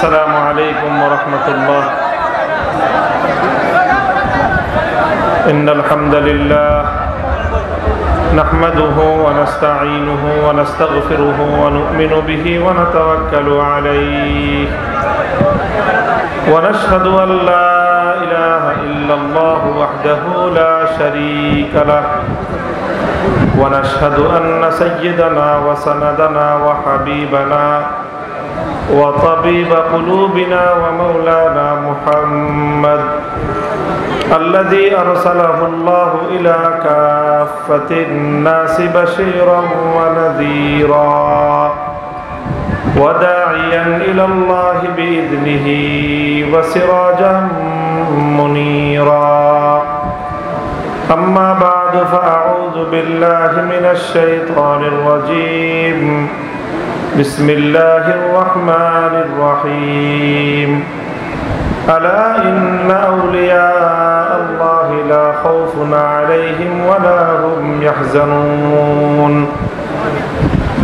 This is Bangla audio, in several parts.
السلام عليكم ورحمة الله. إن الحمد لله نحمده ونستعينه ونستغفره ونؤمن به ونتوكل عليه ونشهد أن لا إله إلا الله وحده لا شريك له ونشهد أن سيدنا وسندنا وحبيبنا وطبيب قلوبنا ومولانا محمد الذي أرسله الله إلى كافة الناس بشيرا ونذيرا وداعيا إلى الله بإذنه وسراجا منيرا. أما بعد فأعوذ بالله من الشيطان الرجيم. بسم الله الرحمن الرحيم. ألا إن أولياء الله لا خوف عليهم ولا هم يحزنون.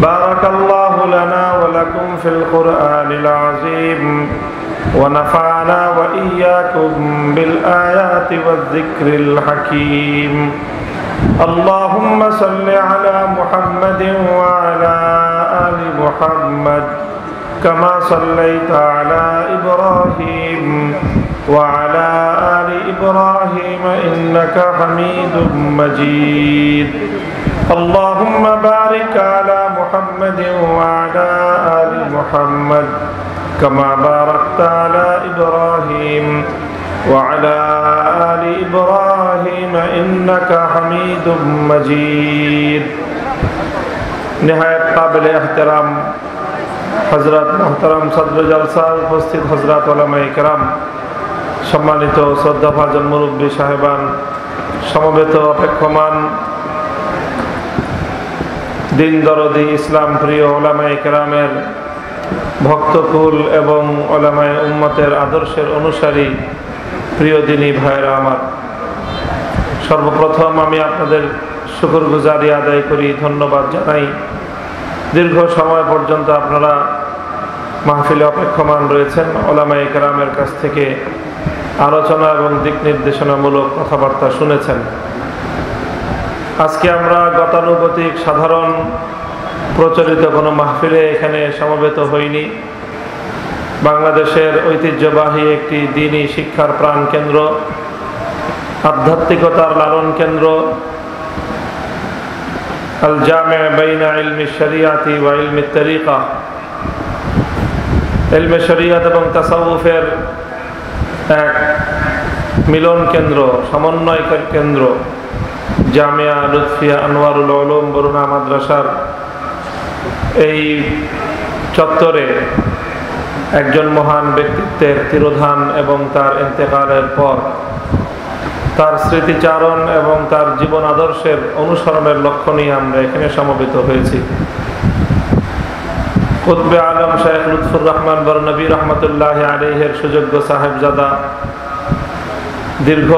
بارك الله لنا ولكم في القرآن العظيم ونفعنا وإياكم بالآيات والذكر الحكيم. اللهم صل على محمد وعلى آل محمد كما صليت على إبراهيم وعلى آل إبراهيم إنك حميد مجيد. اللهم بارك على محمد وعلى آل محمد كما باركت على إبراهيم وعلى آل إبراهيم إنك حميد مجيد. نهاية قابل احترام হযরত মুহতারাম সদর জলসা উপস্থিত হযরত উলামায়ে কেরাম, সম্মানিত শ্রদ্ধাভাজন মুরব্বী সাহেবান, সমবেত অপেক্ষমান দিন দরদি ইসলাম প্রিয় উলামায়ে কেরামের ভক্তকুল এবং উলামায়ে উম্মতের আদর্শের অনুসারী প্রিয় দিনী ভাইরা আমার, সর্বপ্রথম আমি আপনাদের শুকরগুজারি আদায় করি, ধন্যবাদ জানাই। দীর্ঘ সময় পর্যন্ত আপনারা মাহফিলে অপেক্ষমান রয়েছেন, উলামায়ে কেরামের কাছ থেকে আলোচনা এবং দিক নির্দেশনামূলক কথাবার্তা শুনেছেন। আজকে আমরা গতানুগতিক সাধারণ প্রচলিত কোনো মাহফিলে এখানে সমবেত হইনি। বাংলাদেশের ঐতিহ্যবাহী একটি দ্বীনী শিক্ষার প্রাণ কেন্দ্র, আধ্যাত্মিকতার লালন কেন্দ্র আল জামে বাইনা ইলমি শরিয়াতি ওয়া ইলমি তরিকা, ইলমে শরিয়াত এবং তাসাউফের এক মিলন কেন্দ্র, সমন্বয়কারী কেন্দ্র জামিয়া লুৎফিয়া আনোয়ারুল উলুম বরুণা মাদ্রাসার এই চত্বরে একজন মহান ব্যক্তিত্বের তিরোধান এবং তার ইন্তেকালের পর তার স্মৃতিচারণ এবং তার জীবন আদর্শের অনুসরণের লক্ষ্য নিয়ে আমরা এখানে সমবেত হয়েছি। কুতবে আলম শাইখ লুৎফুর রহমান বরনবী রহমতুল্লাহ আলাইহির সুযোগ্য সাহেবজাদা দীর্ঘ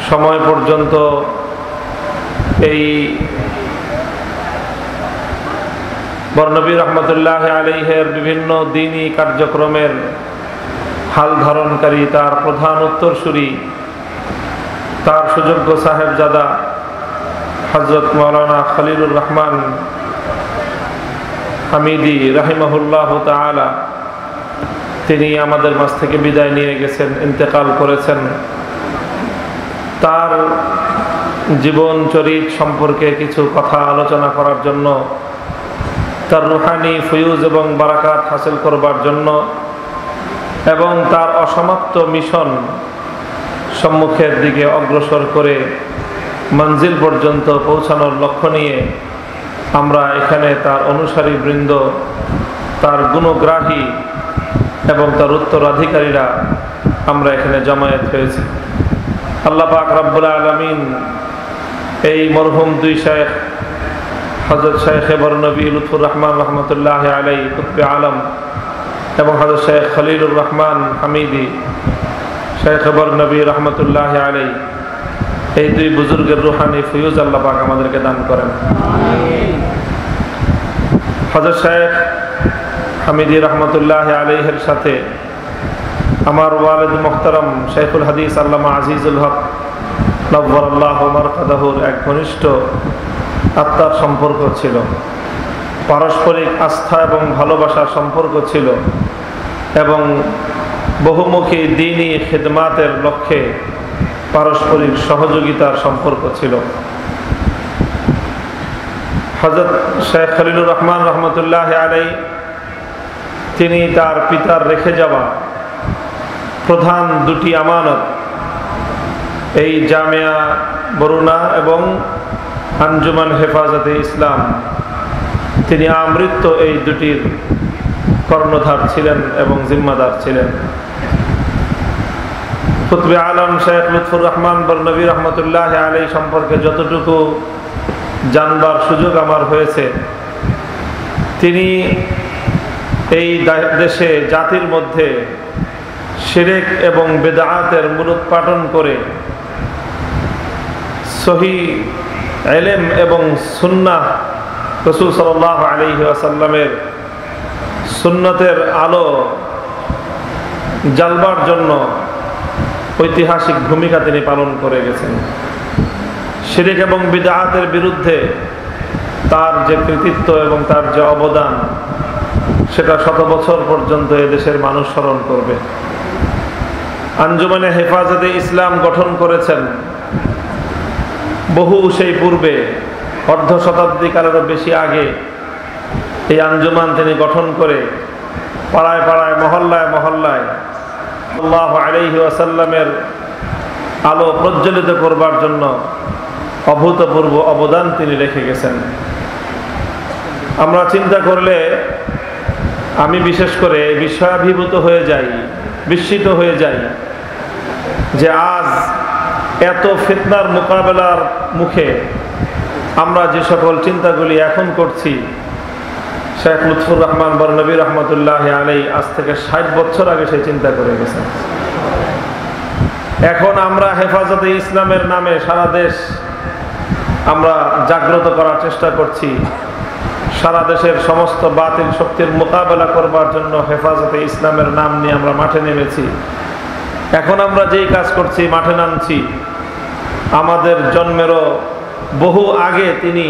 সময় পর্যন্ত এই বরনবী রহমতুল্লাহ আলাইহির বিভিন্ন দ্বীনী কার্যক্রমের হাল ধারণকারী, তার প্রধান উত্তরসূরি, তার সুযোগ্য সাহেবজাদা হযরত মাওলানা খলিলুর রহমান হামিদি রাহিমাহুল্লাহ তাআলা, তিনি আমাদের মাঝ থেকে বিদায় নিয়ে গেছেন, ইন্তেকাল করেছেন। তার জীবন চরিত সম্পর্কে কিছু কথা আলোচনা করার জন্য, তার রুহানি ফয়ুজ এবং বারাকাত হাসিল করবার জন্য এবং তার অসমাপ্ত মিশন সম্মুখের দিকে অগ্রসর করে মঞ্জিল পর্যন্ত পৌঁছানোর লক্ষ্য নিয়ে আমরা এখানে তার অনুসারী বৃন্দ, তার গুণগ্রাহী এবং তার উত্তরাধিকারীরা আমরা এখানে জমায়েত হয়েছি। আল্লাহ পাক রব্বুল আলামিন এই মরহুম দুই শাইখ হযরত শাইখ বরনবী লুৎফুর রহমান রহমতুল্লাহ আলাইহি কুতবে আলম এবং হযরত শাইখ খলিলুর রহমান হামিদি শাইখ বরনবী রহমতুল্লাহ আলাইহি, এই দুই বুজুর্গের রুহানি ফয়ুজ আল্লাহ পাক আমাদেরকে দান করেন। হযরত শাইখ হামিদি রহমতুল্লাহ আলাইহির সাথে আমার ওয়ালিদ মুহতারাম শাইখুল হাদিস আল্লামা আজিজুল হক নব্বরাল্লাহু মারকাদাহুর এক ঘনিষ্ঠ আত্মার সম্পর্ক ছিল, পারস্পরিক আস্থা এবং ভালোবাসার সম্পর্ক ছিল এবং বহুমুখী দ্বীনি খিদমাতের লক্ষ্যে পারস্পরিক সহযোগিতার সম্পর্ক ছিল। হযরত শেখ খলিলুর রহমান রহমতুল্লাহ আলাইহি তিনি তার পিতার রেখে যাওয়া প্রধান দুটি আমানত, এই জামিয়া বরুণা এবং আঞ্জুমান হেফাজতে ইসলাম, তিনি আমৃত্যু এই দুটির কর্ণধার ছিলেন এবং জিম্মাদার ছিলেন। কুতুবে আলম শেখ লুৎফুর রহমান বরনবী রহমতুল্লাহ আলাইহি সম্পর্কে যতটুকু জানবার সুযোগ আমার হয়েছে, তিনি এই দেশে জাতির মধ্যে শিরক এবং বিদআতের মূলোৎপাটন করে সহিহ ইলম এবং সুন্নাহ রাসূল সাল্লাল্লাহু আলাইহি ওয়াসাল্লামের সুন্নতের আলো জ্বালবার জন্য ঐতিহাসিক ভূমিকা তিনি পালন করে গেছেন। শিরক এবং বিদআতের বিরুদ্ধে তার যে কৃতিত্ব এবং তার যে অবদান, সেটা শত বছর পর্যন্ত এদেশের মানুষ স্মরণ করবে। আঞ্জুমানে হেফাজতে ইসলাম গঠন করেছেন বহু সেই পূর্বে, অর্ধ শতাব্দী কালেরও বেশি আগে এই আঞ্জুমান তিনি গঠন করে পাড়ায় পাড়ায় মহল্লায় মহল্লায় সাল্লাল্লাহু আলাইহি ওয়াসাল্লামের আলো প্রজ্বলিত করবার জন্য অভূতপূর্ব অবদান তিনি রেখে গেছেন। আমরা চিন্তা করলে আমি বিশেষ করে বিষয়াভিভূত হয়ে যাই, বিস্মিত হয়ে যাই যে আজ এত ফিতনার মোকাবেলার মুখে আমরা যে সকল চিন্তাগুলি এখন করছি, শেখ লুৎফুর রহমান বরনবী রহমতুল্লাহ আলাইহি আজ থেকে 60 বছর আগে সেই চিন্তা করে গেছেন। এখন আমরা হেফাজতে ইসলামের নামে সারা দেশ আমরা জাগ্রত করার চেষ্টা করছি, সারা দেশের সমস্ত বাতিল শক্তির মোকাবেলা করবার জন্য হেফাজতে ইসলামের নাম নিয়ে আমরা মাঠে নেমেছি। এখন আমরা যেই কাজ করছি, মাঠে নামছি, আমাদের জন্মেরও বহু আগে তিনি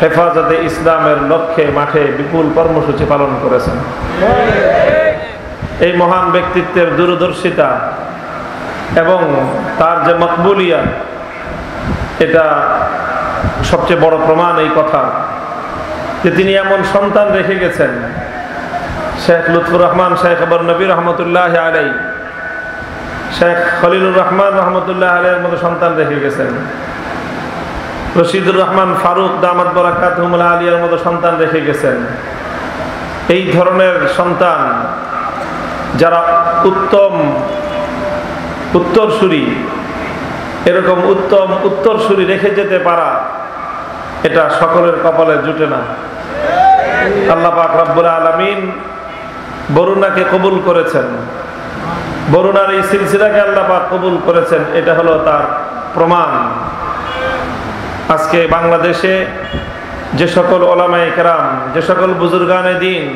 হেফাজতে ইসলামের লক্ষ্যে মাঠে বিপুল কর্মসূচি পালন করেছেন। এই মহান ব্যক্তিত্বের দূরদর্শিতা এবং তার যে মকবুলিয়াত, এটা সবচেয়ে বড় প্রমাণ এই কথা যে তিনি এমন সন্তান রেখে গেছেন। শেখ লুৎফুর রহমান শেখ বরনবী রহমতুল্লাহ আলাইহি শেখ খলিলুর রহমান রহমতুল্লাহ আলাইহির মতো সন্তান রেখে গেছেন। রশিদুর রহমান ফারুক দামাত বারাকাতুহুল আলিয়ার মতো সন্তান রেখে গেছেন। এই ধরনের সন্তান যারা উত্তম উত্তরসূরি, এরকম উত্তম উত্তরসূরি রেখে যেতে পারা, এটা সকলের কপালে জুটে না। আল্লাহ পাক রব্বুল আলামিন বরুণাকে কবুল করেছেন, বরুণার এই সিলসিলাকে আল্লাহ পাক কবুল করেছেন, এটা হলো তার প্রমাণ। আজকে বাংলাদেশে যে সকল ওলামায়ে কেরাম, যে সকল বুজুর্গানে দ্বীন,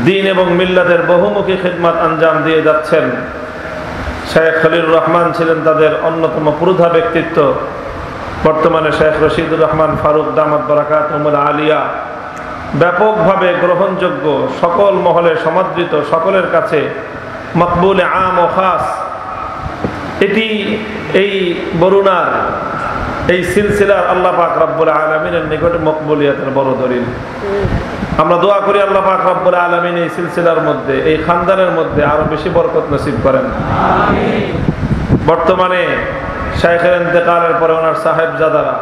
দ্বীন এবং মিল্লাতের বহুমুখী খিদমত আঞ্জাম দিয়ে যাচ্ছেন, শেখ খলিলুর রহমান ছিলেন তাদের অন্যতম পুরোধা ব্যক্তিত্ব। বর্তমানে শেখ রশিদুর রহমান ফারুক দামাত বারাকাতুহুল আলিয়া ব্যাপকভাবে গ্রহণযোগ্য, সকল মহলে সমাদৃত, সকলের কাছে মকবুল আম ও খাস। এটি এই বরুণার এই সিলসিলার আল্লাহ পাক রব্বুল আলামিনের নিকটে মকবুলিয়াতের বড় দলিল। আমরা দোয়া করি আল্লাহ পাক রব্বুল আলামিন এই সিলসিলার মধ্যে, এই খানদানের মধ্যে আরো বেশি বরকত নসিব করেন। আমিন। বর্তমানে শাইখের ইন্তেকালের পরে ওনার সাহেবজাদারা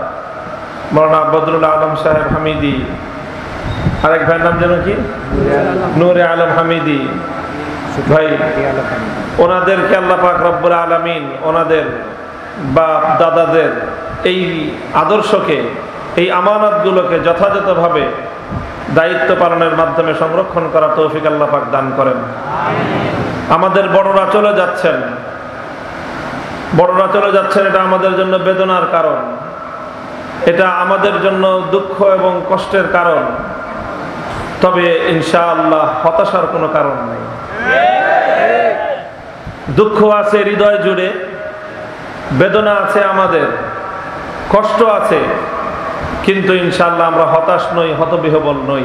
মাওলানা বদরুল আলম সাহেব হামিদি, আরেক ভাইয়ের নাম যেন কি, নূরে আলম হামিদি ভাই, ওনাদেরকে আল্লাহ পাক রব্বুল আলামিন ওনাদের বাপ দাদাদের এই আদর্শকে, এই আমানতগুলোকে যথাযথভাবে দায়িত্ব পালনের মাধ্যমে সংরক্ষণ করা তৌফিক আল্লাহ পাক দান করেন। আমাদের বড়রা চলে যাচ্ছেন, বড়রা চলে যাচ্ছেন, এটা আমাদের জন্য বেদনার কারণ, এটা আমাদের জন্য দুঃখ এবং কষ্টের কারণ। তবে ইনশাআল্লাহ হতাশার কোনো কারণ নেই। দুঃখ আছে হৃদয় জুড়ে, বেদনা আছে, আমাদের কষ্ট আছে, কিন্তু ইনশাআল্লাহ আমরা হতাশ নই, হতবিহ্বল নই।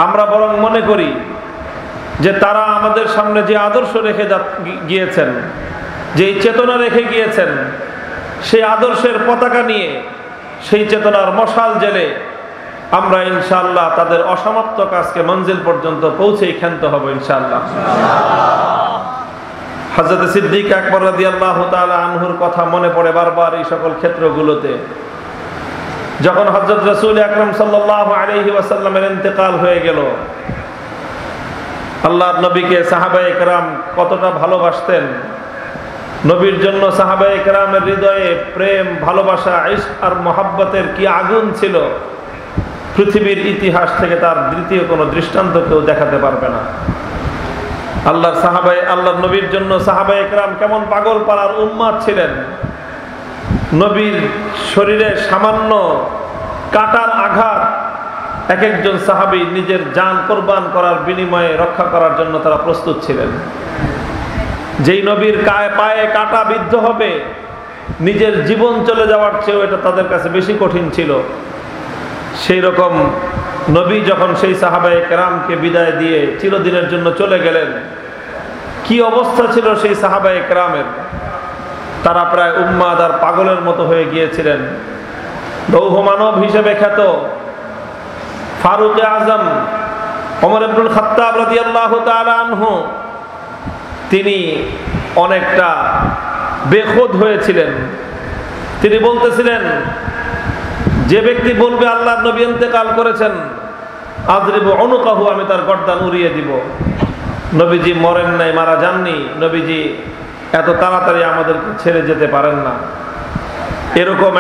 আমরা বরং মনে করি যে তারা আমাদের সামনে যে আদর্শ রেখে গিয়েছেন, যে চেতনা রেখে গিয়েছেন, সেই আদর্শের পতাকা নিয়ে, সেই চেতনার মশাল জেলে আমরা ইনশাআল্লাহ তাদের অসমাপ্ত কাজকে মঞ্জিল পর্যন্ত পৌঁছেই ক্ষান্ত হব ইনশাআল্লাহ। হযরত সিদ্দিক আকবর রাদিয়াল্লাহু তাআলা আনহুর কথা মনে পড়ে বারবার এই সকল ক্ষেত্রগুলোতে। যখন হযরত রাসূল আকরাম সাল্লাল্লাহু আলাইহি ওয়াসাল্লামের ইন্তেকাল হয়ে গেল, আল্লাহর নবীকে সাহাবায়ে কেরাম কতটা ভালোবাসতেন, নবীর জন্য সাহাবায়ে কেরামের হৃদয়ে প্রেম, ভালোবাসা, ইশক আর মহব্বতের কি আগুন ছিল, পৃথিবীর ইতিহাস থেকে তার দ্বিতীয় কোনো দৃষ্টান্ত কেউ দেখাতে পারবে না। আল্লাহর নবীর জন্য সাহাবায়ে কেরাম কেমন পাগল পাড়ার উম্মাত ছিলেন। নবীর শরীরে সামান্য কাটার আঘাত এক একজন সাহাবী নিজের জান কোরবান করার বিনিময়ে রক্ষা করার জন্য তারা প্রস্তুত ছিলেন। যেই নবীর পায়ে কাটা বিদ্ধ হবে, নিজের জীবন চলে যাওয়ার চেয়েও এটা তাদের কাছে বেশি কঠিন ছিল। সেই রকম নবী যখন সেই সাহাবায়ে কেরামকে বিদায় দিয়ে চিরদিনের জন্য চলে গেলেন, কি অবস্থা ছিল সেই সাহাবায়ে কেরামের। তারা প্রায় উম্মাদ আর পাগলের মতো হয়ে গিয়েছিলেন। লৌহ মানব হিসেবে খ্যাত ফারুক আজম ওমর ইবনুল খাত্তাব রাদিয়াল্লাহু তাআলা আনহু, তিনি অনেকটা বেখুদ হয়েছিলেন। তিনি বলতেছিলেন, যে ব্যক্তি বলবে আল্লাহর নবী ইন্তেকাল করেছেন, আযরিবু উনুকাহু, আমি তার গর্দান উড়িয়ে দিব। নবীজি মরেন নাই, মারা যাননি, নবীজি এত তাড়াতাড়ি আমাদেরকে ছেড়ে যেতে পারেন না। এরকম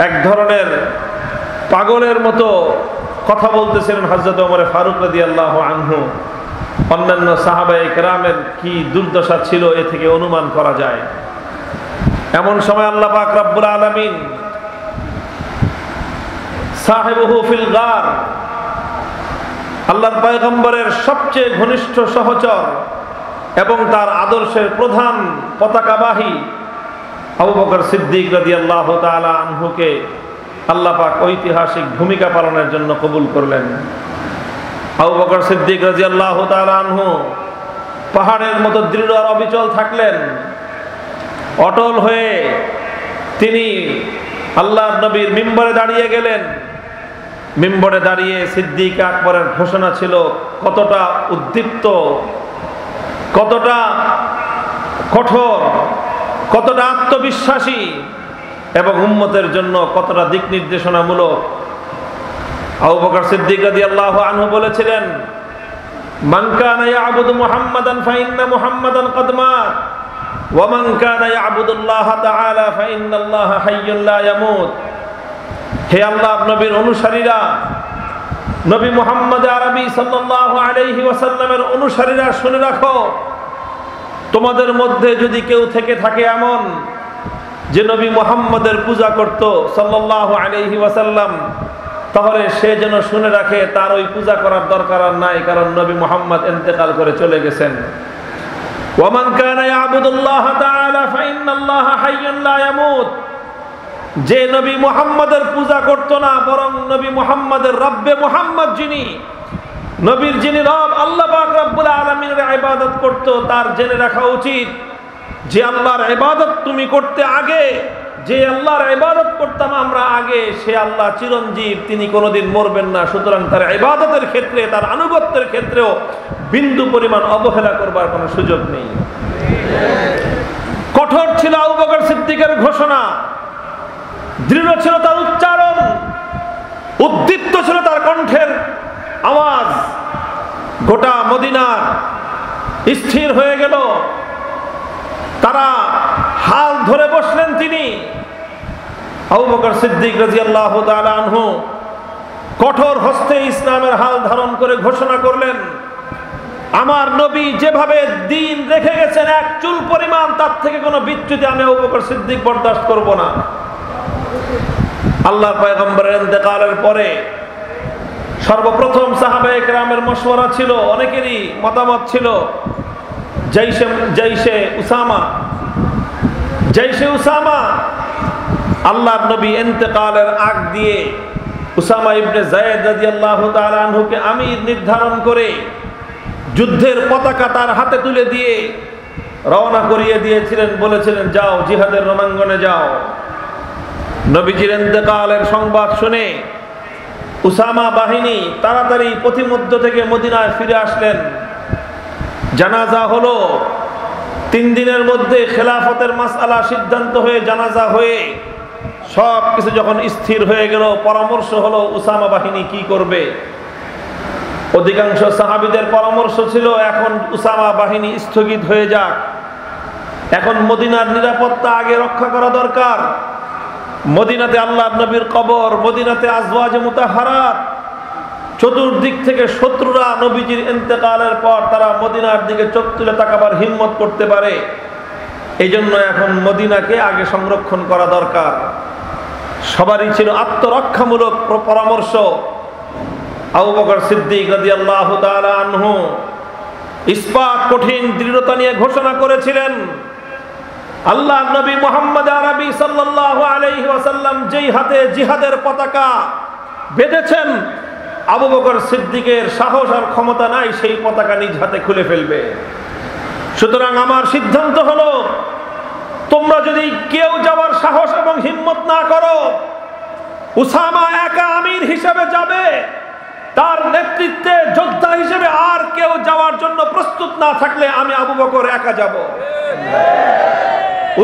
এক ধরনের পাগলের মতো কথা বলতেছিলেন হযরত ওমর ফারুক রাদিয়াল্লাহু আনহু। অন্যান্য সাহাবায়ে কেরামের কি দুর্দশা ছিল এ থেকে অনুমান করা যায়। এমন সময় আল্লাহ পাক রব্বুল আলামিন সাহিবুহু ফিল গার, আল্লাহর পয়গম্বরের সবচেয়ে ঘনিষ্ঠ সহচর এবং তার আদর্শের প্রধান পতাকাবাহী আবু বকর সিদ্দিক রাদিয়াল্লাহু তাআলা আনহুকে আল্লাহ পাক ঐতিহাসিক ভূমিকা পালনের জন্য কবুল করলেন। আবু বকর সিদ্দিক রাদিয়াল্লাহু তাআলা আনহু পাহাড়ের মতো দৃঢ় আর অবিচল থাকলেন। অটল হয়ে তিনি আল্লাহর নবীর মিম্বরে দাঁড়িয়ে গেলেন। মিম্বরে দাঁড়িয়ে সিদ্দিক আকবরের ঘোষণা ছিল কতটা উদ্দীপ্ত, কতটা কঠোর, কতটা আত্মবিশ্বাসী এবং উম্মতের জন্য কতটা দিক নির্দেশনামূলক। আবু বকর সিদ্দিক রাদিয়াল্লাহু আনহু বলেছিলেন, মান কানা ইয়াবুদু মুহাম্মাদান ফাইন্না মুহাম্মাদান ক্বাদ মাত ওয়া মান কানা ইয়াবুদুল্লাহ তাআলা ফাইন্নাল্লাহা হাইয়্যুন লা ইয়ামুত। হে আল্লাহর নবীর অনুসারীরা, নবী মুহাম্মদ আরবি সাল্লাল্লাহু আলাইহি ওয়াসাল্লামের অনুসারীরা, শুনে রাখো, তোমাদের মধ্যে যদি কেউ থেকে থাকে এমন যে নবী মুহাম্মদের পূজা করত সাল্লাল্লাহু আলাইহি ওয়াসাল্লাম, তাহলে সে যেন শুনে রাখে তার ওই পূজা করার দরকার আর নাই, কারণ নবী মুহাম্মদ ইন্তেকাল করে চলে গেছেন। ওয়া মান কানা ইয়াবুদুল্লাহ তাআলা ফাইন্নাল্লাহা হাইয়্যুন লা ইয়ামুত। যে নবী মুহাম্মদের পূজা করত না, বরং নবী মুহাম্মদের রব্বে মুহাম্মদ যিনি, নবীর যিনি রব আল্লাহ পাক রব্বুল আলামিনের ইবাদত করত, তার জেনে রাখা উচিত যে আল্লাহর ইবাদত তুমি করতে আগে, যে আল্লাহর ইবাদত করতাম আমরা আগে, সে আল্লাহ চিরঞ্জীব, তিনি কোনোদিন মরবেন না। সুতরাং তার ইবাদতের ক্ষেত্রে, তার আনুগত্যের ক্ষেত্রেও বিন্দু পরিমাণ অবহেলা করবার কোনো সুযোগ নেই। কঠোর ছিল আবু বকর সিদ্দিকের ঘোষণা, দৃঢ় ছিল তার উচ্চারণ, উদ্দীপ্ত ছিল তার কণ্ঠের আওয়াজ। গোটা মদিনা স্থির হয়ে গেল, তারা হাল ধরে বসলেন। তিনি আবু বকর সিদ্দিক রাদিয়াল্লাহু তাআলা আনহু কঠোর হস্তে ইসলামের হাল ধারণ করে ঘোষণা করলেন, আমার নবী যেভাবে দিন রেখে গেছেন, এক চুল পরিমাণ তার থেকে কোনো বিচ্যুতি আমি আবু বকর সিদ্দিক বরদাস্ত করব না। আল্লাহর পয়গম্বরের ইন্তেকালের পরে সর্বপ্রথম সাহাবায়ে কেরামের মশওয়ারা ছিল, অনেকেরই মতামত ছিল জাইশে উসামা আল্লাহর নবী ইন্তেকালের আগ দিয়ে উসামা ইবনে যায়েদ রাদিয়াল্লাহু তাআলা আনহুকে আমির নির্ধারণ করে যুদ্ধের পতাকা তার হাতে তুলে দিয়ে রওনা করিয়ে দিয়েছিলেন, বলেছিলেন যাও জিহাদের রণাঙ্গনে যাও। নবীজির ইন্তেকালের সংবাদ শুনে উসামা বাহিনী তাড়াতাড়ি পথিমধ্য থেকে মদিনায় ফিরে আসলেন। জানাজা হলো, 3 দিনের মধ্যে খেলাফতের মাসআলা সিদ্ধান্ত হয়ে জানাজা হয়ে সব কিছু যখন স্থির হয়ে গেল, পরামর্শ হলো উসামা বাহিনী কি করবে। অধিকাংশ সাহাবীদের পরামর্শ ছিল এখন উসামা বাহিনী স্থগিত হয়ে যাক, এখন মদিনার নিরাপত্তা আগে রক্ষা করা দরকার। মদিনাতে আল্লাহর নবীর কবর, মদিনাতে আজওয়াজে মুতাহহারাত, চতুর্দিক থেকে শত্রুরা নবীজির ইন্তেকালের পর তারা মদিনার দিকে চোখ তুলে তাকাবার হিম্মত করতে পারে, এই জন্য এখন মদিনাকে আগে সংরক্ষণ করা দরকার। সবারই ছিল আত্মরক্ষামূলক পরামর্শ। আবু বকর সিদ্দিক রাদিয়াল্লাহু তাআলা আনহু ইস্পাত কঠিন দৃঢ়তা নিয়ে ঘোষণা করেছিলেন, আল্লাহ নবী মুহাম্মদ আরবি সাল্লাল্লাহু আলাইহি ওয়াসাল্লাম যেই হাতে জিহাদের পতাকা বেঁধেছেন, আবু বকর সিদ্দিকের সাহস আর ক্ষমতা নাই সেই পতাকা নিজ হাতে খুলে ফেলবে। সুতরাং আমার সিদ্ধান্ত হলো, তোমরা যদি কেউ যাওয়ার সাহস এবং হিম্মত না করো, উসামা একা আমির হিসেবে যাবে, তার নেতৃত্বে যোদ্ধা হিসেবে আর কেউ যাওয়ার জন্য প্রস্তুত না থাকলে আমি আবু বকর একা যাব।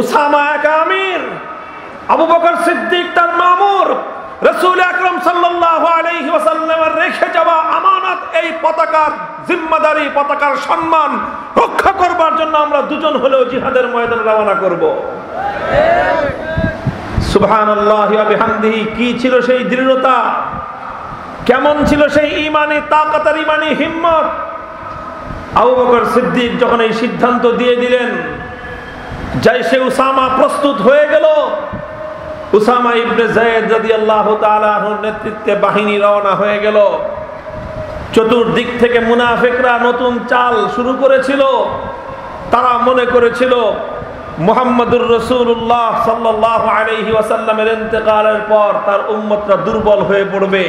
উসামা একা আমির, আবু বকর সিদ্দিক তার মামুর, রাসূল আকরাম সাল্লাল্লাহু আলাইহি ওয়াসাল্লামের রেখে যাওয়া আমানত, এই পতাকার জিম্মাদারি, পতাকার সম্মান রক্ষা করবার জন্য আমরা দুজন হলেও জিহাদের ময়দানে রওনা করব। সুবহানাল্লাহি ওয়া বিহামদিহি। কি ছিল সেই দৃঢ়তা, কেমন ছিল সেই ঈমানি তাকাত আর ঈমানি হিম্মত। আবু বকর সিদ্দিক যখন এই সিদ্ধান্ত দিয়ে দিলেন, জাইশে উসামা প্রস্তুত হয়ে গেল। উসামা ইবনে যায়েদ রাদিয়াল্লাহু তাআলা আনহুর নেতৃত্বে বাহিনী রওনা হয়ে গেল। চতুর্দিক থেকে মুনাফিকরা নতুন চাল শুরু করেছিল। তারা মনে করেছিল মুহাম্মদুর রাসূলুল্লাহ সাল্লাল্লাহু আলাইহি ওয়াসাল্লামের ইন্তেকালের পর তার উম্মতরা দুর্বল হয়ে পড়বে,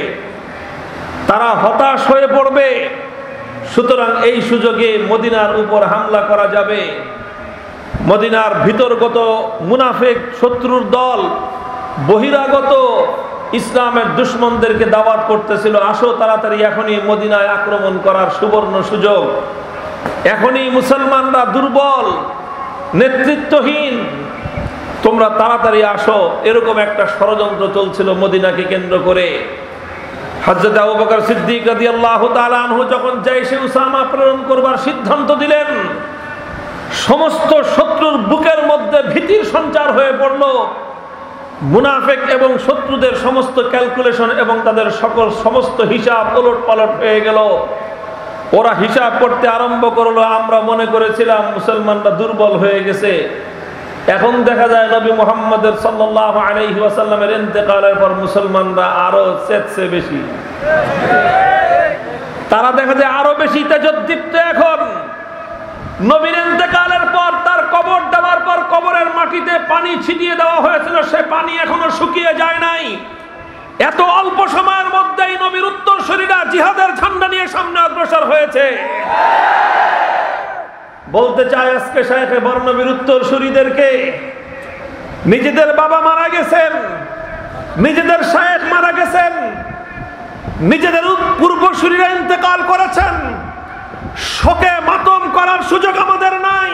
তারা হতাশ হয়ে পড়বে, সুতরাং এই সুযোগে মদিনার উপর হামলা করা যাবে। মদিনার ভিতরগত মুনাফিক শত্রুর দল বহিরাগত ইসলামের দুশমনদেরকে দাওয়াত করতেছিল, আসো তাড়াতাড়ি এখনই মদিনায় আক্রমণ করার সুবর্ণ সুযোগ, এখনই মুসলমানরা দুর্বল, নেতৃত্বহীন, তোমরা তাড়াতাড়ি আসো। এরকম একটা ষড়যন্ত্র চলছিল মদিনাকে কেন্দ্র করে। হযরত আবু বকর সিদ্দিক রাদিয়াল্লাহু তাআলা আনহু যখন জাইশে উসামা প্রেরণ করবার সিদ্ধান্ত দিলেন, সমস্ত শত্রুর বুকের মধ্যে ভীতির সঞ্চার হয়ে পড়ল। মুনাফিক এবং শত্রুদের সমস্ত ক্যালকুলেশন এবং তাদের সমস্ত হিসাব ওলটপালট হয়ে গেল। ওরা হিসাব করতে আরম্ভ করলো, আমরা মনে করেছিলাম মুসলমানরা দুর্বল হয়ে গেছে, এখন দেখা যায় নবী মুহাম্মদের সাল্লাল্লাহু আলাইহি ওয়াসাল্লামের ইন্তেকালের পর মুসলমানরা আরো চেতছে বেশি, তারা দেখা যায় আরো বেশি তেজোদ্দীপ্ত। এখন নবীর ইন্তেকালের পর তার কবর দেওয়ার পর কবরের মাটিতে পানি ছিটিয়ে দেওয়া হয়েছিল, সে পানি এখনো শুকিয়ে যায় নাই। এত অল্প সময়ের মধ্যেই নবীর উত্তরসূরিরা জিহাদের ঝান্ডা নিয়ে সামনে অগ্রসর হয়েছে। বলতে চাই আজকে শায়েখে বর্ণবীর উত্তরসূরিদেরকে, নিজেদের বাবা মারা গেছেন, নিজেদের শায়েখ মারা গেছেন, নিজেদের পূর্বসূরিরা ইন্তেকাল করেছেন, শোকে মাতম করার সুযোগ আমাদের নাই,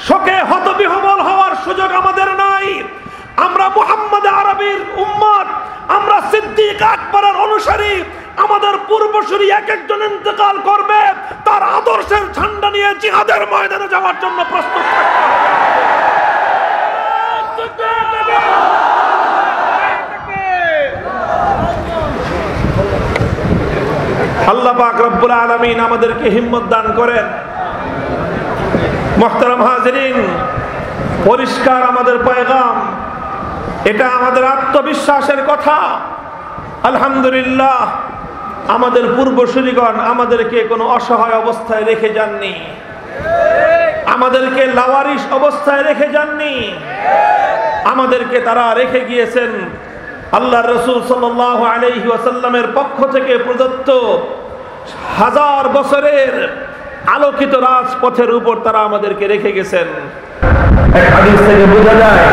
শোকে হতবিহ্বল হওয়ার সুযোগ আমাদের নাই। আমরা মুহাম্মদ আরবির উম্মত, আমরা সিদ্দিক আকবরের অনুসারী। আমাদের পূর্বসূরি এক একজন ইন্তেকাল করবে, তার আদর্শের ঝান্ডা নিয়ে জিহাদের ময়দানে যাওয়ার জন্য প্রস্তুত থাকতে হবে। আল্লাহ পাক রব্বুল আলামিন আমাদেরকে হিম্মত দান করেন। মুহতারাম হাজিরিন, পরিষ্কার আমাদের পয়গাম, এটা আমাদের আত্মবিশ্বাসের কথা। আলহামদুলিল্লাহ, আমাদের পূর্বসূরিগণ আমাদেরকে কোনো অসহায় অবস্থায় রেখে যাননি, আমাদেরকে লাওয়ারিস অবস্থায় রেখে যাননি। আমাদেরকে তারা রেখে গিয়েছেন আল্লাহর রাসূল সাল্লাল্লাহু আলাইহি ওয়াসাল্লামের পক্ষ থেকে প্রদত্ত 1000 বছরের আলোকিত রাজপথের উপর তারা আমাদেরকে রেখে গেছেন। এক হাদিস থেকে বোঝা যায়,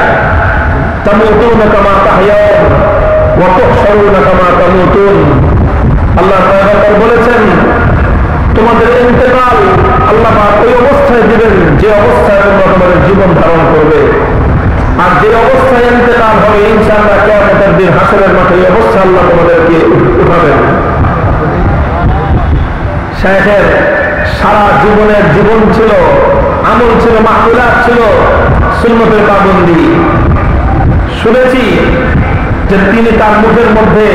তামুতুনা কামা তাহইয়াউন ওয়া তুহশারুনা কামা তামুতুন। আল্লাহ পয়গম্বর বলেছেন, তোমাদের ইন্তেকাল আল্লাহ পাক ওই অবস্থায় দিবেন যে অবস্থায় তোমরা তোমাদের জীবন ধারণ করবে, আর যে অবস্থায় ইন্তেকাল হবে ইনশাআল্লাহ কিয়ামতের দিন হাসরের মাঠে এই অবস্থা আল্লাহ তোমাদেরকে উঠাবেন। শেখের সারা জীবনের জীবন ছিল, আমল ছিল, মাহফিলাত ছিল সুন্নতের পাবন্দি। শুনেছি যে তিনি তার মুখের মধ্যে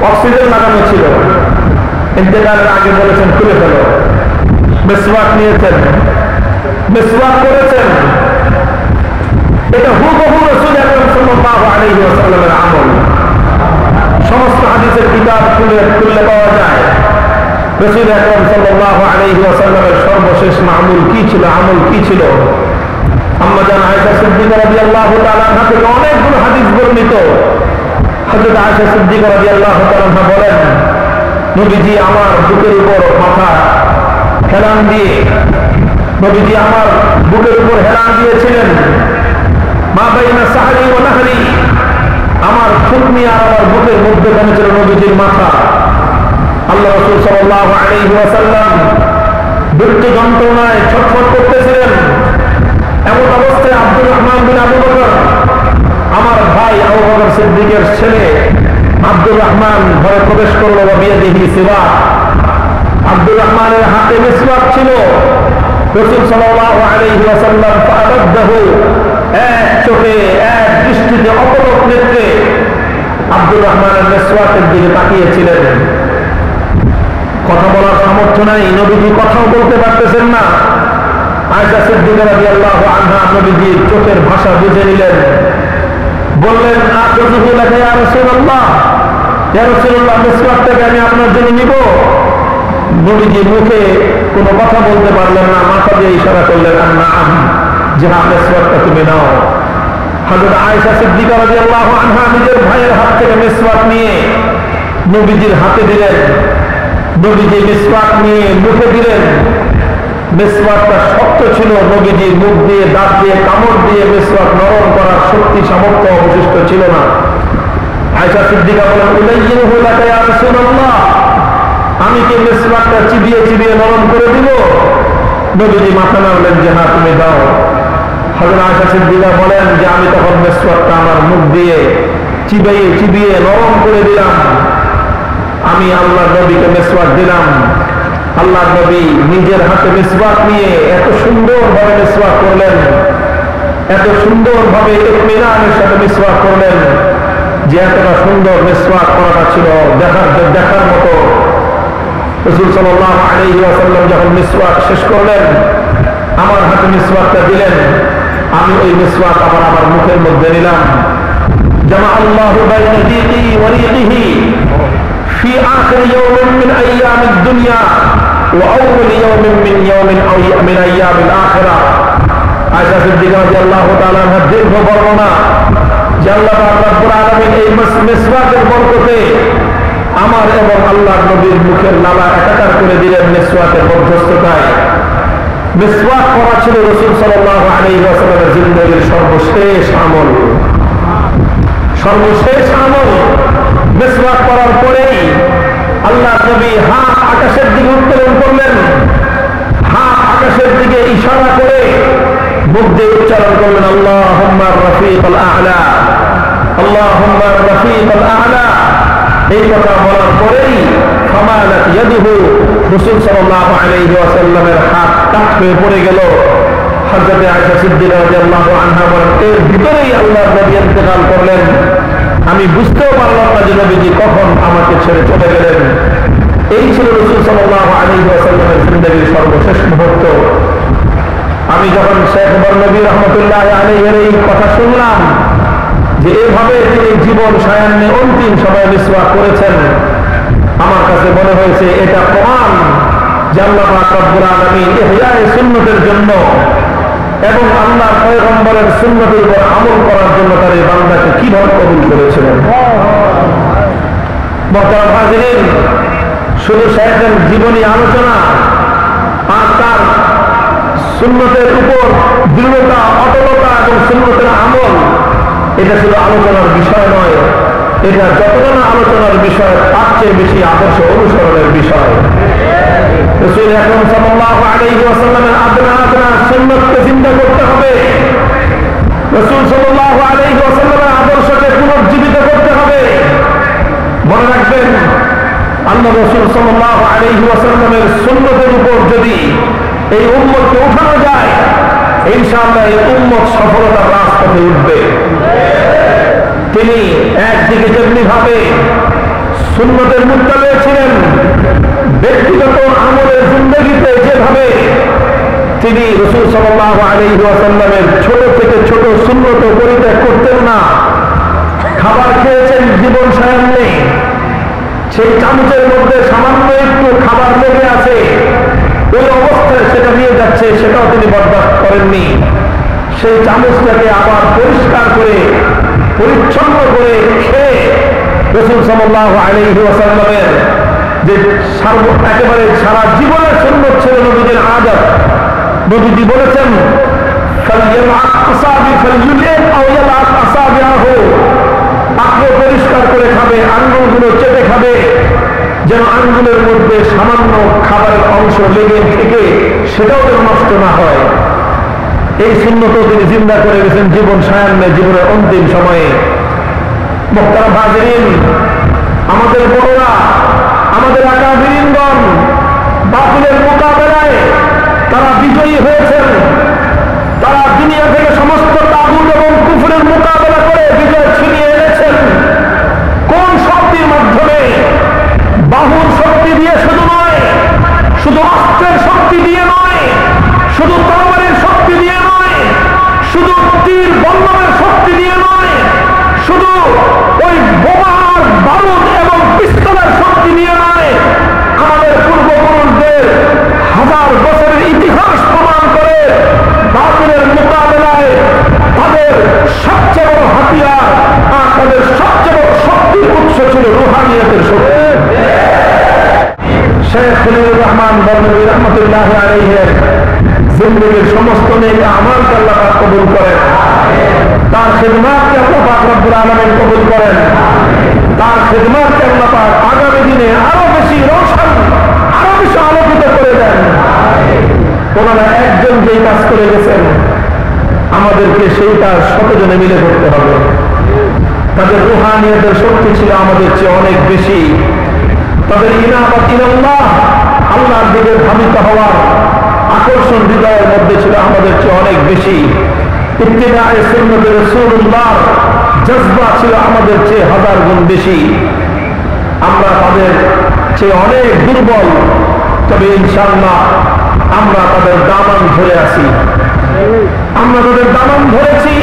অক্সিজেন লাগানো ছিল, ইন্তেকালের আগে বলেছেন খুলে ফেলো। মিসওয়াক নিয়েছেন, মিসওয়াক করেছেন। এটা হুবহু রাসূল আকরাম সাল্লাল্লাহু আলাইহি ওয়াসাল্লামের আমল। সমস্ত হাদিসের কিতাব খুললে পাওয়া যায় রাসূল আকরাম সাল্লাল্লাহু আলাইহি ওয়াসাল্লামের সর্বশেষ মামুল কি ছিল, আমল কি ছিল। আম্মা জান আয়েশা সিদ্দিকা রাদিয়াল্লাহু তাআলা আনহা থেকে অনেকগুলো হাদিস বর্ণিত। হযরত আয়েশা সিদ্দিকা রাদিয়াল্লাহু তাআলা আনহা বলেন, নবীজি আমার বুকের উপর মাথা হেলান দিয়ে, নবীজি আমার বুকের উপর হেলান দিয়েছিলেন। মা বাইনা সাহরি ওয়া নাহরি, আমার থুতনি আর আমার বুকের মধ্যখানে ছিল নবীজির মাথা। আল্লাহ রাসূল সাল্লাল্লাহু আলাইহি ওয়াসাল্লাম বৃত্ত যন্ত্রণায় ছটফট করতেছিলেন। এমন অবস্থায় আব্দুর রহমান বিন আবু বকর, আমার ভাই আবু বকর সিদ্দিকের ছেলে আব্দুর রহমান ঘরে প্রবেশ করলো। বিয়াদিহি সিওয়াক, আব্দুর রহমানের হাতে মিসওয়াক ছিল। রাসূল সাল্লাল্লাহু আলাইহি ওয়াসাল্লাম ফাআদাহু, এক চোখে এক দৃষ্টিতে অপলক নেত্রে আব্দুর রহমানের মিসওয়াকের দিকে তাকিয়েছিলেন। কথা বলার সামর্থ্য নাই, নবীজি কথাও বলতে পারতেছেন না। আয়েশা সিদ্দিকা রাদিয়াল্লাহু আনহা নবীজির চোখের ভাষা বুঝে নিলেন। বললেন, আখযুহু লাকা ইয়া রাসূলুল্লাহ, ইয়া রাসূলুল্লাহ মিসওয়াকটাকে আমি আপনার জন্য নিব। নবীজি মুখে কোনো কথা বলতে পারলেন না, মাথা দিয়ে ইশারা করলেন নাআম, যে হ্যাঁ মিসওয়াকটা তুমি নাও। হযরত আয়েশা সিদ্দিকা রাদিয়াল্লাহু আনহা নিজের ভাইয়ের হাত থেকে মিসওয়াক নিয়ে নবীজির হাতে দিলেন। নবীজি মিসওয়াক নিয়ে মুখে দিলেন। মিসওয়াকটা শক্ত ছিল, নবীজির মুখ দিয়ে দাঁত দিয়ে কামড় দিয়ে মিসওয়াক নরম করার শক্তি সামর্থ্য অবশিষ্ট ছিল না। আয়েশা সিদ্দিকা বলেন, উলাইয়িনহু লাকা ইয়া রাসূলুল্লাহ, আমি কি মিসওয়াকটা চিবিয়ে চিবিয়ে নরম করে দিব? নবীজি মাথা নাড়লেন যে হ্যাঁ তুমি দাও। হযরত আয়েশা সিদ্দিকা বলেন যে আমি তখন মিসওয়াকটা আমার মুখ দিয়ে চিবিয়ে চিবিয়ে নরম করে দিলাম। আমি আল্লাহর নবীকে মিসওয়াক দিলাম। আল্লাহর নবী নিজের হাতে মিসওয়াক নিয়ে এত সুন্দরভাবে মিসওয়াক করলেন, এত সুন্দরভাবে ইতমিনানের সাথে মিসওয়াক করলেন যে এতটা সুন্দর মিসওয়াক করাটা ছিল দেখার মতো। রাসূল সাল্লাল্লাহু আলাইহি ওয়াসাল্লাম যখন মিসওয়াক শেষ করলেন, আমার হাতে মিসওয়াকটা দিলেন। আমি ওই মিসওয়াক আবার আমার মুখের মধ্যে নিলাম। জামা আল্লাহু বাইনা দিহি ওয়া রিহি في آخر يوم من أيام الدنيا وأول يوم من أيام الآخرة। আয়েশা সিদ্দিকা রাদিয়াল্লাহু তাআলা আনহা দীর্ঘ বর্ণনা যে আল্লাহ পাক রব্বুল আলামিন এই মিসওয়াকের বরকতে আমার এবং আল্লাহর নবীর মুখের লালা একাকার করে দিলেন মিসওয়াকের মধ্যস্থতায়। মিসওয়াক করা ছিল রাসূল সাল্লাল্লাহু আলাইহি ওয়াসাল্লামের জিন্দেগীর সর্বশেষ আমল, সর্বশেষ আমল। মিসওয়াক করার পরেই আল্লাহ নবী হাত আকাশের দিকে উত্তোলন করলেন, হাত আকাশের দিকে ইশারা করে মুখ দিয়ে উচ্চারণ করলেন আল্লাহুম্মা রাফিকুল আ'লা, আল্লাহুম্মা রাফিকুল আ'লা। এই কথা বলার পরেই ফামালাত ইয়াদুহু, রাসূল সাল্লাল্লাহু আলাইহি ওয়াসাল্লামের হাত কাত হয়ে পড়ে গেল। হযরত আয়েশা সিদ্দিকা রাদিয়াল্লাহু আনহা বলেন, এর ভিতরেই আল্লাহর নবী ইন্তেকাল করলেন। আমি বুঝতেও পারলাম না যে নবীজি কখন আমাকে ছেড়ে চলে গেলেন। এই ছিল রাসূল সাল্লাল্লাহু আলাইহি ওয়াসাল্লামের জিন্দেগীর সর্বশেষ মুহূর্ত। আমি যখন শেখ বরনবী রাহমাতুল্লাহি আলাইহির এই কথা শুনলাম যে এভাবে তিনি জীবন সায়ান্নে অন্তিম সময় মিসওয়াক করেছেন, আমার কাছে মনে হয়েছে এটা প্রমাণ যে আল্লাহ পাক রব্বুল আলামিন ইহয়ায়ে সুন্নতের জন্য এবং আল্লাহর পয়গম্বরের সুন্নতের উপর আমল করার জন্য তার এই বান্দাকে কিভাবে কবুল করেছিলেন। মুহতারাম হাজিরিন, শুধু শায়েখের জীবনী আলোচনা আর তার সুন্নতের উপর দৃঢ়তা, অটলতা এবং সুন্নতের আমল, এটা শুধু আলোচনার বিষয় নয়, এটা যতটা না আলোচনার বিষয় তার চেয়ে বেশি আদর্শ অনুসরণের বিষয়। রাসূল আকরাম সাল্লাল্লাহু আলাইহি ওয়াসাল্লামের আদনা সুন্নতকে জিন্দা করতে হবে। রাসূল সাল্লাল্লাহু আলাইহি ওয়াসাল্লামের আদর্শকে পুনর্জীবিত করতে হবে। মনে রাখবেন, আল্লাহ রাসূল সাল্লাল্লাহু আলাইহি ওয়াসাল্লামের সুন্নতের উপর যদি এই উম্মতকে উঠানো যায়, ইনশাআল্লাহ এই উম্মত সফলতার রাস্তাতে উঠবে। তিনি একদিকে যেমনি ভাবে সুন্নতের মুত্তাবি ছিলেন, ব্যক্তিগত আমলের জিন্দেগিতে যেভাবে তিনি রাসূল সাল্লাল্লাহু আলাইহি ওয়াসাল্লামের ছোট থেকে ছোট সুন্নত পরিত্যাগ করতেন না। খাবার খেয়েছেন জীবন সায়ান্নে, সেই চামচের মধ্যে সামান্য একটু খাবার লেগে আছে, ওই অবস্থায় সেটা নিয়ে যাচ্ছে, সেটাও তিনি বরদাস্ত করেননি। সেই চামচটাকে আবার পরিষ্কার করে পরিচ্ছন্ন করে খেয়ে রাসূল সাল্লাল্লাহু আলাইহি ওয়াসাল্লামের যে একেবারে সারা জীবনের সুন্নত ছিল নবীজির আদত। নবীজি বলেছেন, পাত্র পরিষ্কার করে খাবে, আঙ্গুলগুলো চেটে খাবে, যেন আঙ্গুলের মধ্যে সামান্য খাবারের অংশ লেগে থেকে সেটাও যেন নষ্ট না হয়। এই সুন্নত তিনি জিন্দা করে গেছেন জীবন সায়ান্নে, জীবনের অন্তিম সময়ে। মুহতারাম হাজিরিন, আমাদের বড়রা, আমাদের আকাবিরিনগণ বাতিলের মোকাবেলায় তারা বিজয়ী হয়েছেন। তারা দুনিয়া থেকে সমস্ত তাগুত এবং কুফরের মোকাবেলা করে বিজয় ছিনিয়ে এনেছেন। কোন শক্তির মাধ্যমে? বাহুর শক্তি দিয়ে শুধু নয়, শুধু অস্ত্রের শক্তি দিয়ে নয়, শুধু তরবারির শক্তি দিয়ে নয়, শুধু তীর বল্লমের শক্তি দিয়ে নয়, শুধু ওই বোমার বারুদ এবং পিস্তলের শক্তি দিয়ে নয়। আমাদের পূর্বপুরুষদের হাজার বছরের ইতিহাস প্রমাণ করে বাতিলের মোকাবেলায় তাদের সবচেয়ে বড় হাতিয়ার আর তাদের সবচেয়ে বড় শক্তির উৎস ছিল রুহানিয়তের শক্তি। শেখ খলিলুর রহমান বরনবী রহমতুল্লাহ আলাইহির জিন্দেগীর সমস্ত নেক আমালকে আল্লাহ পাক কবুল করেন। তার খিদমতকে আল্লাহ পাক রব্বুল আলামিন কবুল করেন। তার খিদমতকে আল্লাহ পাক আগামী দিনে আরো বেশি রোশন, আরো বেশি আলোকিত করে দেন। ওনারা একজন যেই কাজ করে গেছেন, আমাদেরকে সেই কাজ শতজনে মিলে করতে হবে। তাদের রুহানিয়তের শক্তি ছিল আমাদের চেয়ে অনেক বেশি। তাদের ইনাবাত ইলাল্লাহ, আল্লাহর দিকে ধাবিত হওয়ার আকর্ষণ হৃদয়ের মধ্যে ছিল আমাদের চেয়ে অনেক বেশি। ইত্তিবায়ে সুন্নতে রাসূলুল্লাহ জজবা ছিল আমাদের চেয়ে হাজার গুণ বেশি। আমরা তাদের চেয়ে অনেক দুর্বল, তবে ইনশাআল্লাহ আমরা তাদের দামান ধরে আছি। আমরা তাদের দামান ধরেছি,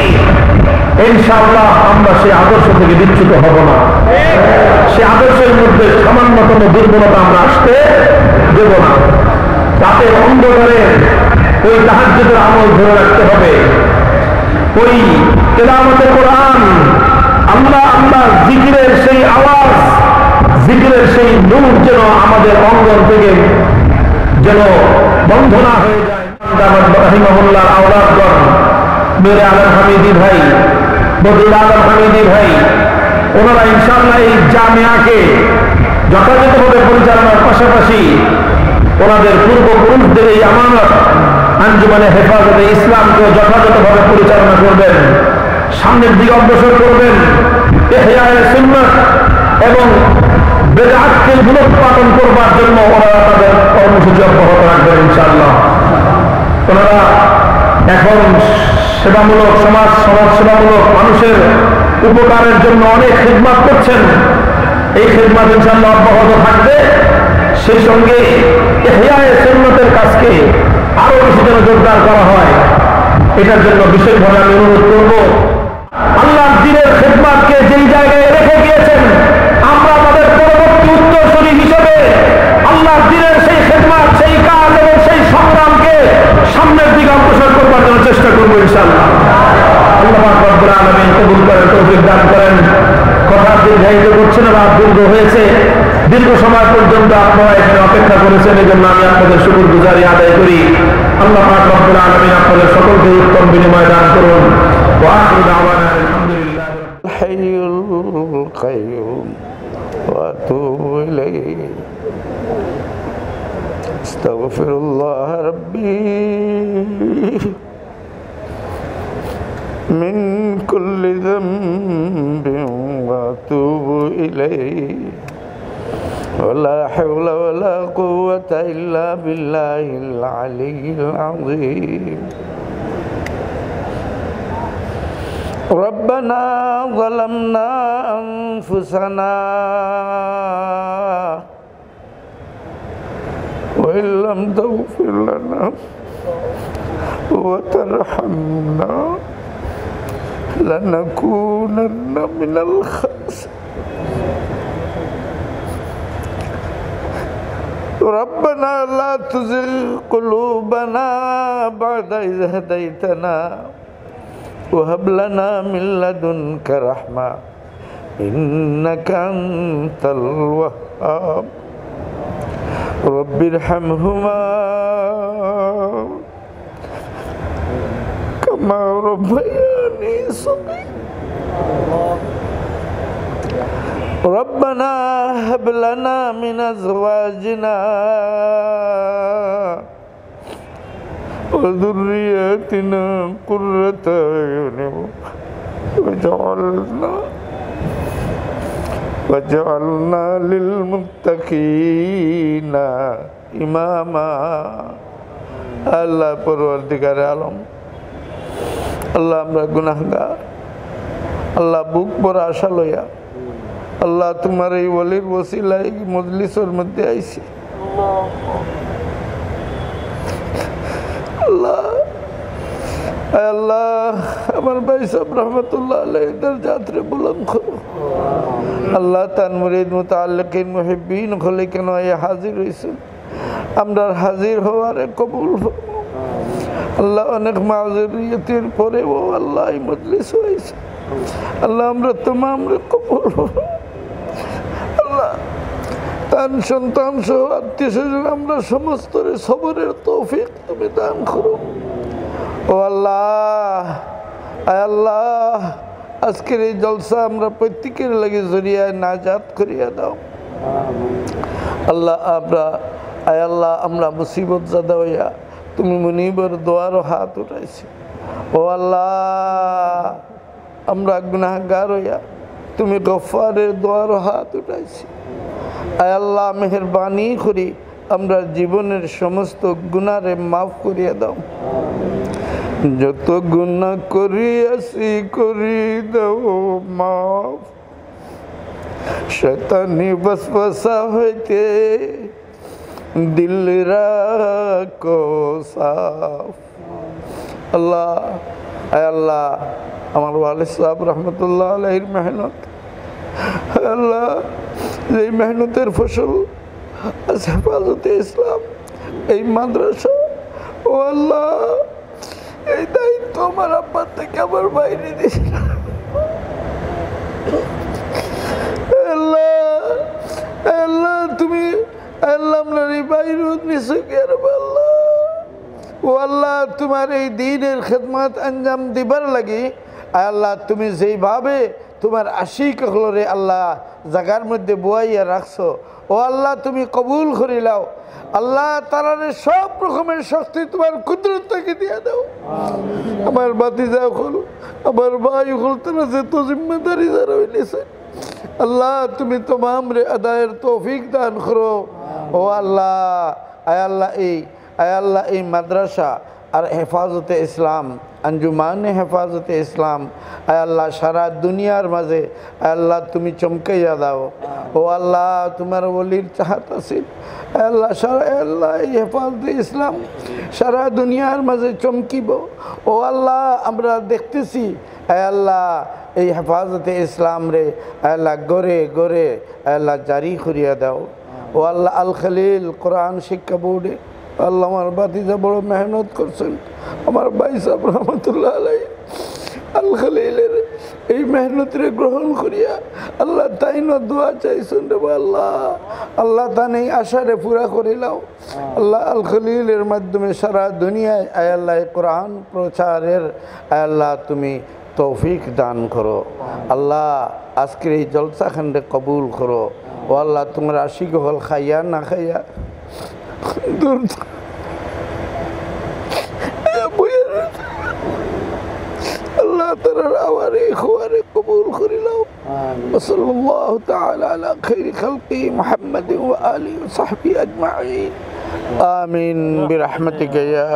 ইনশাআল্লাহ আমরা সেই আদর্শ থেকে বিচ্যুত হব না। সে আদর্শের মধ্যে সামান্যতম দুর্বলতা আমরা আসতে দেব না। তাতে অন্ধকারে ওই তাহাজ্জুদের আমল ধরে রাখতে হবে। ওই তেলাওয়াতে কোরআন, আল্লাহ আল্লাহ জিকিরের সেই আওয়াজ, জিকিরের সেই নূর যেন আমাদের অঙ্গন থেকে যেন বন্ধ না হয়ে যায়। রাহিমাহুল্লাহর আওলাদগণ, মেরে আলম হামিদি ভাই, বদরুল আলম হামিদি ভাই, ওনারা ইনশাআল্লাহ এই জামিয়াকে যথাযথভাবে পরিচালনার পাশাপাশি ওনাদের পূর্বপুরুষদের এই আমানত আঞ্জুমানে হেফাজতে ইসলামকে যথাযথভাবে পরিচালনা করবেন, সামনের দিকে অগ্রসর করবেন। ইহয়ায়ে সুন্নাত এবং বেদআতকে মূলোৎপাটন করবার জন্য ওনারা তাদের কর্মসূচি অব্যাহত রাখবেন ইনশাআল্লাহ। ওনারা এখন সেবামূলক সমাজ সেবামূলক মানুষের উপকারের জন্য অনেক খিদমত করছেন। এই খিদমত ইনশাআল্লাহ অব্যাহত থাকবে। সেই সঙ্গে ইহয়ায়ে সুন্নাতের কাজকে আরো বেশি যেন জোরদার করা হয়, এটার জন্য বিশেষভাবে আমি অনুরোধ করব। আল্লাহর দ্বীনের খিদমতকে যেই জায়গায় রেখে গিয়েছেন, আমরা তাদের পরবর্তী উত্তরসূরি হিসেবে আল্লাহর দ্বীনের সেই খিদমত, সেই কাজ এবং সেই সংগ্রামকে সামনের দিকে অগ্রসর করবার জন্য চেষ্টা করবো ইনশাআল্লাহ। আল্লাহ পাক রব্বুল আলামিন কবুল করেন, তৌফিক দান করেন। কথা দীর্ঘায়িত করছে না, রাত দীর্ঘ হয়েছে, দীর্ঘ সময় পর্যন্ত আপনারা এখানে অপেক্ষা করেছেন, এই জন্য আমি আপনাদের শুকরগুজারি আদায় করি। আল্লাহ পাক রব্বুল আলামিন আপনাদের সকলকে উত্তম বিনিময় দান করুন। ওয়া আখিরু দাওয়ানা আলহামদুলিল্লাহ হাইয়ুল কাইয়ুম ওয়া আতুবু ইলাইহি আস্তাগফিরুল্লাহ রাব্বি মিন কুল্লি যামবিন ওয়া আতুবু ইলাইহি ولا حول ولا قوة إلا بالله العلي العظيم ربنا ظلمنا أنفسنا وإن لم تغفر لنا وترحمنا لنكونن من الخاسرين ربنا لا تزغ قلوبنا بعد إذ هديتنا وهب لنا من لدنك رحمة إنك أنت الوهاب رب ارحمهما كما ربياني صغيرا ربنا هب لنا من أزواجنا وذرياتنا قرة أعين وجعلنا للمتقين إماما আল্লাহ পরওয়ারদিগার আলম, আল্লাহ আমরা গুনাহগার, আল্লাহ বুক ভরা আশা লইয়া আল্লাহ তোমার এই ওলির ওসিলায় মজলিসের মধ্যে আইছি। আল্লাহ আল্লাহ আমার ভাই সাহেব রহমতুল্লাহ আলাইহির যাত্রে বুলন্দ করো। আল্লাহ তার মুরিদ মুতাআল্লিকিন মুহিব্বিন হলে কেন হাজির হয়েছেন, আমরা হাজির হওয়ারে কবুল ফরমাও। আল্লাহ অনেক মাযুরিয়তের পরেও আল্লাহ এই মজলিস হয়েছে, আল্লাহ আমরা তোমার কবুল ফরমাও। আল্লাহ তার সন্তান সহ আত্মীয় স্বজন আমরা সমস্ত সবরের তৌফিক তুমি দান করো। ও আল্লাহ আল্লাহ আজকের এই জলসা আমরা প্রত্যেকের লাগে জরিয়ায় নাজাত করিয়া দাও। আল্লাহ আল্লাহ আমরা মুসিবত জাদা হইয়া তুমি মুনিবের দোয়ারও হাত উঠাইছি। ও আল্লাহ আমরা গুনাহগার হইয়া তুমি গফফারের দোয়ারও হাত উঠাইছি। আল্লাহ মেহেরবানি করি আমরা জীবনের সমস্ত গুনারে মাফ করিয়া দাও। যত গুনাহ করিয়াছি করি দাও মাফ, শয়তানি ওয়াসওয়াসা হইতে দিল রাখো সাফ। আল্লাহ আল্লাহ আমার ওয়ালিদ সাহেব রহমতুল্লাহ আলাইহির মেহনত, আল্লাহ এই মেহনতের ফসল হেফাজতে ইসলাম এই মাদ্রাসা, ও আল্লাহ এই দায়িত্ব আমার আব্বার থেকে আমার বাইরে দিয়েছিল। আল্লাহ আল্লাহ তুমি আল্লাহ আপনার এই বাইরে নিছো কি আর আল্লাহ, ও আল্লাহ তোমার এই দ্বীনের খেদমত আঞ্জাম দিবার লাগি আল্লাহ তুমি যেইভাবে তোমার আশিক হলরে আল্লাহ জায়গার মধ্যে বয়াইয়া রাখছো, ও আল্লাহ তুমি কবুল করিলাও। আল্লাহ তারারে সব রকমের শক্তি তোমার কুদরত থেকে দিয়ে দাও। আমার বাতিজা হল আমার ভাই হল তারা যে তো জিম্মেদারি যারা হইলেছে আল্লাহ তুমি তমাম রে আদায়ের তৌফিক দান করো। ও আল্লাহ আল্লাহ এই মাদ্রাসা আর হেফাজতে ইসলাম, আঞ্জুমানে হেফাজতে ইসলাম, আয় আল্লাহ সারা দুনিয়ার মাঝে আয় আল্লাহ তুমি চমকাইয়া দাও। ও আল্লাহ তোমার ওলির চাহাত আছে আয় আল্লাহ, সারা আল্লাহ এই হেফাজতে ইসলাম সারা দুনিয়ার মাঝে চমকিব। ও আল্লাহ আমরা দেখতেছি আয় আল্লাহ এই হেফাজতে ইসলাম রে আয় আল্লাহ গড়ে গড়ে আয় আল্লাহ জারি করিয়া দাও। ও আল্লাহ আল খলিল কোরআন শিক্ষা বোর্ডে আল্লাহ আমার বাতিজা বড় মেহনত করছেন, আমার ভাই সাহেব রহমতুল্লাহ আলাই আল খলিলের এই মেহনতরে গ্রহণ করিয়া আল্লাহ তাই না দোয়া চাইছেন রে আল্লাহ, আল্লাহ তা নেই আশারে পুরা করিলাও। আল্লাহ আল খলিলের মাধ্যমে সারা দুনিয়ায় আয় আল্লাহ কোরআন প্রচারের আয় আল্লাহ তুমি তৌফিক দান করো। আল্লাহ আজকের এই জলসাখান্ডে কবুল করো। ও আল্লাহ তোমার আশিক হল খাইয়া না খাইয়া দূর আল্লাহ তাআলার আওয়ারে খোয়ারে কবুল করিলাও। সাল্লাল্লাহু তাআলা আলা খাইরি খালকি মুহাম্মাদ ওয়া আলিহি ওয়া সাহবিহি আজমাইন। আমিন বিরহমাতিকা ইয়া